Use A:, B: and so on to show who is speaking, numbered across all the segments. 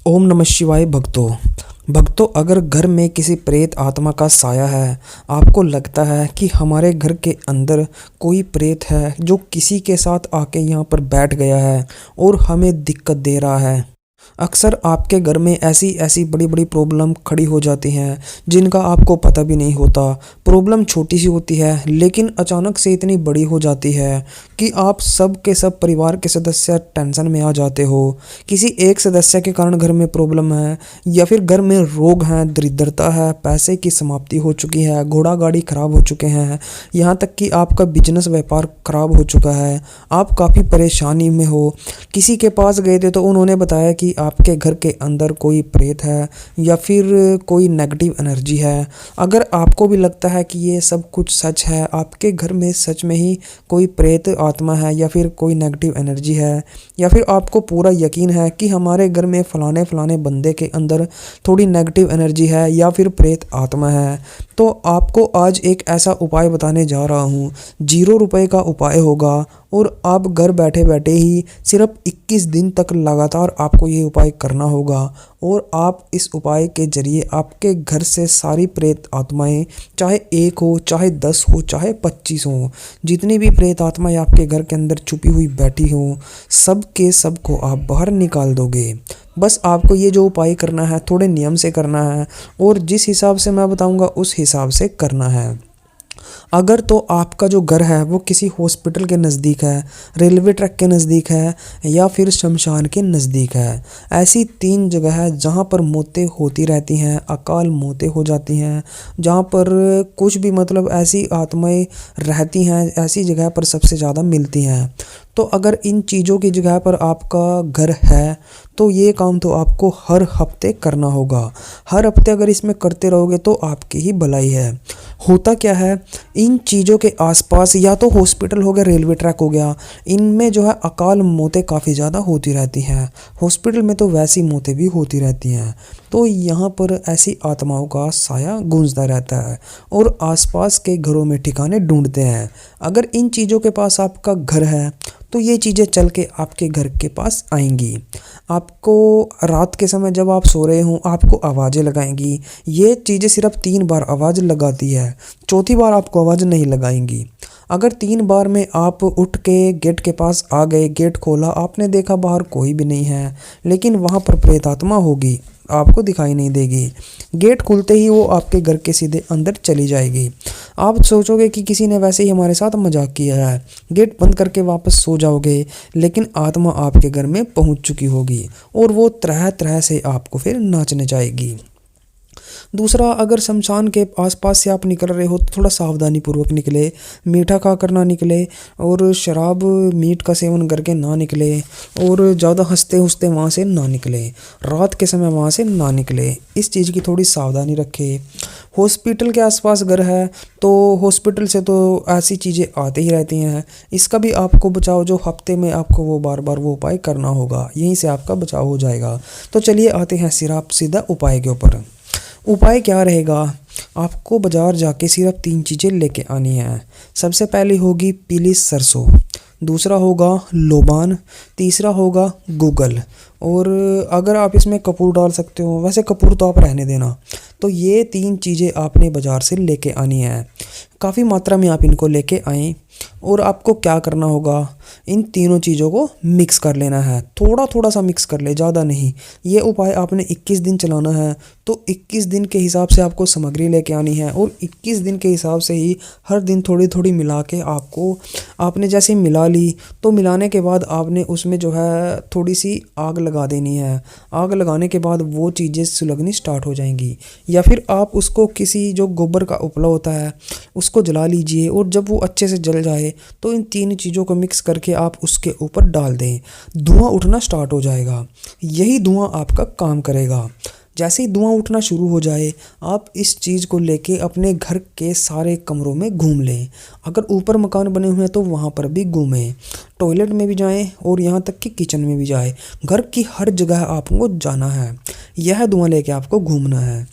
A: ओम नमः शिवाय भक्तों अगर घर में किसी प्रेत आत्मा का साया है, आपको लगता है कि हमारे घर के अंदर कोई प्रेत है जो किसी के साथ आके यहाँ पर बैठ गया है और हमें दिक्कत दे रहा है। अक्सर आपके घर में ऐसी ऐसी बड़ी बड़ी प्रॉब्लम खड़ी हो जाती हैं जिनका आपको पता भी नहीं होता। प्रॉब्लम छोटी सी होती है लेकिन अचानक से इतनी बड़ी हो जाती है कि आप सब के सब परिवार के सदस्य टेंशन में आ जाते हो। किसी एक सदस्य के कारण घर में प्रॉब्लम है या फिर घर में रोग हैं, दरिद्रता है, पैसे की समाप्ति हो चुकी है, घोड़ा गाड़ी खराब हो चुके हैं, यहाँ तक कि आपका बिजनेस व्यापार खराब हो चुका है, आप काफ़ी परेशानी में हो। किसी के पास गए थे तो उन्होंने बताया कि आपके घर के अंदर कोई प्रेत है या फिर कोई नेगेटिव एनर्जी है। अगर आपको भी लगता है कि ये सब कुछ सच है, आपके घर में सच में ही कोई प्रेत आत्मा है या फिर कोई नेगेटिव एनर्जी है, या फिर आपको पूरा यकीन है कि हमारे घर में फलाने फलाने बंदे के अंदर थोड़ी नेगेटिव एनर्जी है या फिर प्रेत आत्मा है, तो आपको आज एक ऐसा उपाय बताने जा रहा हूँ। 0 रुपए का उपाय होगा और आप घर बैठे बैठे ही सिर्फ 21 दिन तक लगातार आपको ये उपाय करना होगा और आप इस उपाय के ज़रिए आपके घर से सारी प्रेत आत्माएं, चाहे 1 हो, चाहे 10 हो, चाहे 25 हो, जितनी भी प्रेत आत्माएं आपके घर के अंदर छुपी हुई बैठी हो, सब के सब को आप बाहर निकाल दोगे। बस आपको ये जो उपाय करना है थोड़े नियम से करना है और जिस हिसाब से मैं बताऊंगा उस हिसाब से करना है। अगर तो आपका जो घर है वो किसी हॉस्पिटल के नज़दीक है, रेलवे ट्रैक के नज़दीक है या फिर शमशान के नज़दीक है, ऐसी 3 जगह है जहाँ पर मौतें होती रहती हैं, अकाल मौतें हो जाती हैं, जहाँ पर कुछ भी मतलब ऐसी आत्माएं रहती हैं, ऐसी जगह पर सबसे ज़्यादा मिलती हैं। तो अगर इन चीज़ों की जगह पर आपका घर है तो ये काम तो आपको हर हफ्ते करना होगा। हर हफ्ते अगर इसमें करते रहोगे तो आपकी ही भलाई है। होता क्या है, इन चीज़ों के आसपास या तो हॉस्पिटल हो गया, रेलवे ट्रैक हो गया, इनमें जो है अकाल मौतें काफ़ी ज़्यादा होती रहती हैं। हॉस्पिटल में तो वैसी मौतें भी होती रहती हैं। तो यहाँ पर ऐसी आत्माओं का साया गूंजता रहता है और आसपास के घरों में ठिकाने ढूंढते हैं। अगर इन चीज़ों के पास आपका घर है तो ये चीज़ें चल के आपके घर के पास आएंगी। आपको रात के समय जब आप सो रहे हों आपको आवाज़ें लगाएंगी। ये चीज़ें सिर्फ 3 बार आवाज़ लगाती है, चौथी बार आपको आवाज़ नहीं लगाएंगी। अगर 3 बार में आप उठ के गेट के पास आ गए, गेट खोला, आपने देखा बाहर कोई भी नहीं है, लेकिन वहाँ पर प्रेत आत्मा होगी, आपको दिखाई नहीं देगी। गेट खुलते ही वो आपके घर के सीधे अंदर चली जाएगी। आप सोचोगे कि किसी ने वैसे ही हमारे साथ मजाक किया है, गेट बंद करके वापस सो जाओगे, लेकिन आत्मा आपके घर में पहुंच चुकी होगी और वो तरह तरह से आपको फिर नाचने जाएगी। दूसरा, अगर शमशान के आसपास से आप निकल रहे हो तो थोड़ा सावधानी पूर्वक निकले, मीठा खा कर ना निकले और शराब मीट का सेवन करके ना निकले और ज़्यादा हंसते हंसते वहाँ से ना निकले, रात के समय वहाँ से ना निकले। इस चीज़ की थोड़ी सावधानी रखें। हॉस्पिटल के आसपास घर है तो हॉस्पिटल से तो ऐसी चीज़ें आती ही रहती हैं, इसका भी आपको बचाव जो हफ्ते में आपको वो बार बार वो उपाय करना होगा, यहीं से आपका बचाव हो जाएगा। तो चलिए आते हैं सिर्फ सीधा उपाय के ऊपर। उपाय क्या रहेगा, आपको बाज़ार जाके सिर्फ 3 चीज़ें लेके आनी हैं। सबसे पहली होगी पीली सरसों, दूसरा होगा लोबान, तीसरा होगा गूगल, और अगर आप इसमें कपूर डाल सकते हो, वैसे कपूर तो आप रहने देना। तो ये 3 चीज़ें आपने बाज़ार से लेके आनी है। काफ़ी मात्रा में आप इनको लेके आएँ और आपको क्या करना होगा, इन तीनों चीज़ों को मिक्स कर लेना है। थोड़ा थोड़ा सा मिक्स कर ले, ज़्यादा नहीं। ये उपाय आपने 21 दिन चलाना है तो 21 दिन के हिसाब से आपको सामग्री लेके आनी है और 21 दिन के हिसाब से ही हर दिन थोड़ी थोड़ी मिला के आपने जैसे मिला ली तो मिलाने के बाद आपने उसमें जो है थोड़ी सी आग लगा देनी है। आग लगाने के बाद वो चीज़ें सुलगनी स्टार्ट हो जाएंगी, या फिर आप उसको किसी जो गोबर का उपला होता है उसको जला लीजिए और जब वो अच्छे से जल जाए तो इन 3 चीज़ों को मिक्स करके आप उसके ऊपर डाल दें। धुआं उठना स्टार्ट हो जाएगा, यही धुआं आपका काम करेगा। जैसे ही धुआं उठना शुरू हो जाए आप इस चीज़ को लेके अपने घर के सारे कमरों में घूम लें। अगर ऊपर मकान बने हुए हैं तो वहाँ पर भी घूमें, टॉयलेट में भी जाएं और यहाँ तक कि किचन में भी जाएं। घर की हर जगह आपको जाना है, यह धुआं लेके आपको घूमना है।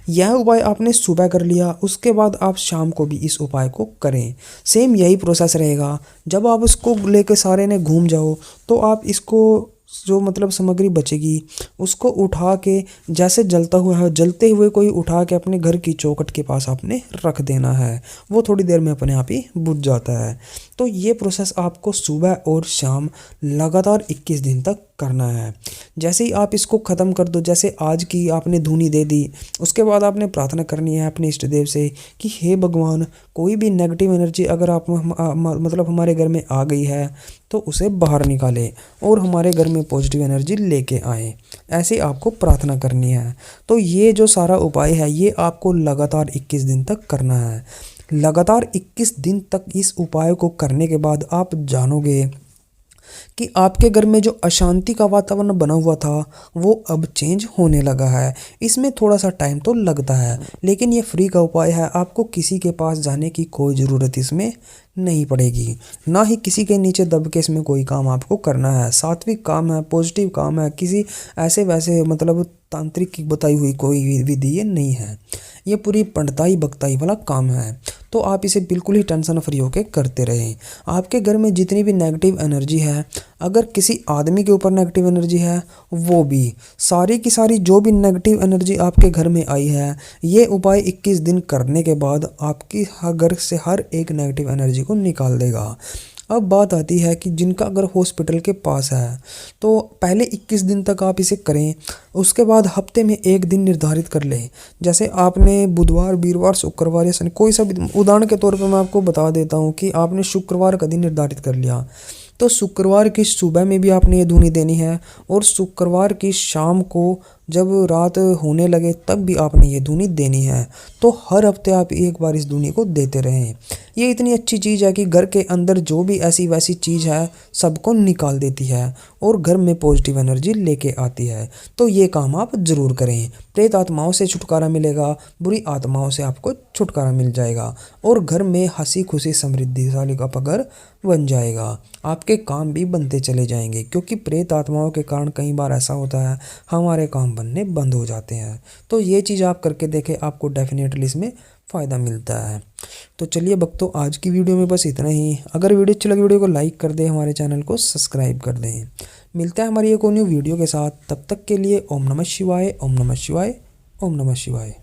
A: यह उपाय आपने सुबह कर लिया, उसके बाद आप शाम को भी इस उपाय को करें। सेम यही प्रोसेस रहेगा। जब आप उसको लेके सारे ने घूम जाओ तो आप इसको जो मतलब सामग्री बचेगी उसको उठा के जैसे जलता हुआ है, जलते हुए कोई उठा के अपने घर की चौखट के पास आपने रख देना है। वो थोड़ी देर में अपने आप ही बुझ जाता है। तो ये प्रोसेस आपको सुबह और शाम लगातार 21 दिन तक करना है। जैसे ही आप इसको ख़त्म कर दो, जैसे आज की आपने धुनी दे दी, उसके बाद आपने प्रार्थना करनी है अपने इष्ट देव से कि हे भगवान, कोई भी नेगेटिव एनर्जी अगर आप मतलब हमारे घर में आ गई है तो उसे बाहर निकालें और हमारे घर में पॉजिटिव एनर्जी लेके आए। ऐसे आपको प्रार्थना करनी है। तो ये जो सारा उपाय है ये आपको लगातार 21 दिन तक करना है। लगातार 21 दिन तक इस उपाय को करने के बाद आप जानोगे कि आपके घर में जो अशांति का वातावरण बना हुआ था वो अब चेंज होने लगा है। इसमें थोड़ा सा टाइम तो लगता है, लेकिन ये फ्री का उपाय है। आपको किसी के पास जाने की कोई ज़रूरत इसमें नहीं पड़ेगी, ना ही किसी के नीचे दब के इसमें कोई काम आपको करना है। सात्विक काम है, पॉजिटिव काम है, किसी ऐसे वैसे मतलब तांत्रिक की बताई हुई कोई विधि ये नहीं है। ये पूरी पंडिताई बख्ताई वाला काम है। तो आप इसे बिल्कुल ही टेंशन फ्री होकर करते रहें। आपके घर में जितनी भी नेगेटिव एनर्जी है, अगर किसी आदमी के ऊपर नेगेटिव एनर्जी है, वो भी सारी की सारी जो भी नेगेटिव एनर्जी आपके घर में आई है, ये उपाय 21 दिन करने के बाद आपकी घर से हर एक नेगेटिव एनर्जी को निकाल देगा। अब बात आती है कि जिनका अगर हॉस्पिटल के पास है तो पहले 21 दिन तक आप इसे करें, उसके बाद हफ्ते में एक दिन निर्धारित कर लें। जैसे आपने बुधवार, वीरवार, शुक्रवार या शनि, कोई सा भी, उदाहरण के तौर पर मैं आपको बता देता हूँ कि आपने शुक्रवार का दिन निर्धारित कर लिया तो शुक्रवार की सुबह में भी आपने ये धुनी देनी है और शुक्रवार की शाम को जब रात होने लगे तब भी आपने ये धुनी देनी है। तो हर हफ्ते आप एक बार इस धुनी को देते रहें। ये इतनी अच्छी चीज़ है कि घर के अंदर जो भी ऐसी वैसी चीज़ है सबको निकाल देती है और घर में पॉजिटिव एनर्जी लेके आती है। तो ये काम आप ज़रूर करें। प्रेत आत्माओं से छुटकारा मिलेगा, बुरी आत्माओं से आपको छुटकारा मिल जाएगा और घर में हंसी खुशी समृद्धिशाली का पगर बन जाएगा। आपके काम भी बनते चले जाएंगे, क्योंकि प्रेत आत्माओं के कारण कई बार ऐसा होता है हमारे काम बनने बंद हो जाते हैं। तो ये चीज़ आप करके देखें, आपको डेफिनेटली इसमें फ़ायदा मिलता है। तो चलिए भक्तों, आज की वीडियो में बस इतना ही। अगर वीडियो अच्छी लगी, वीडियो को लाइक कर दें, हमारे चैनल को सब्सक्राइब कर दें। मिलता है हमारी एक और न्यू वीडियो के साथ। तब तक के लिए ओम नमः शिवाय, ओम नमः शिवाय, ओम नमः शिवाय।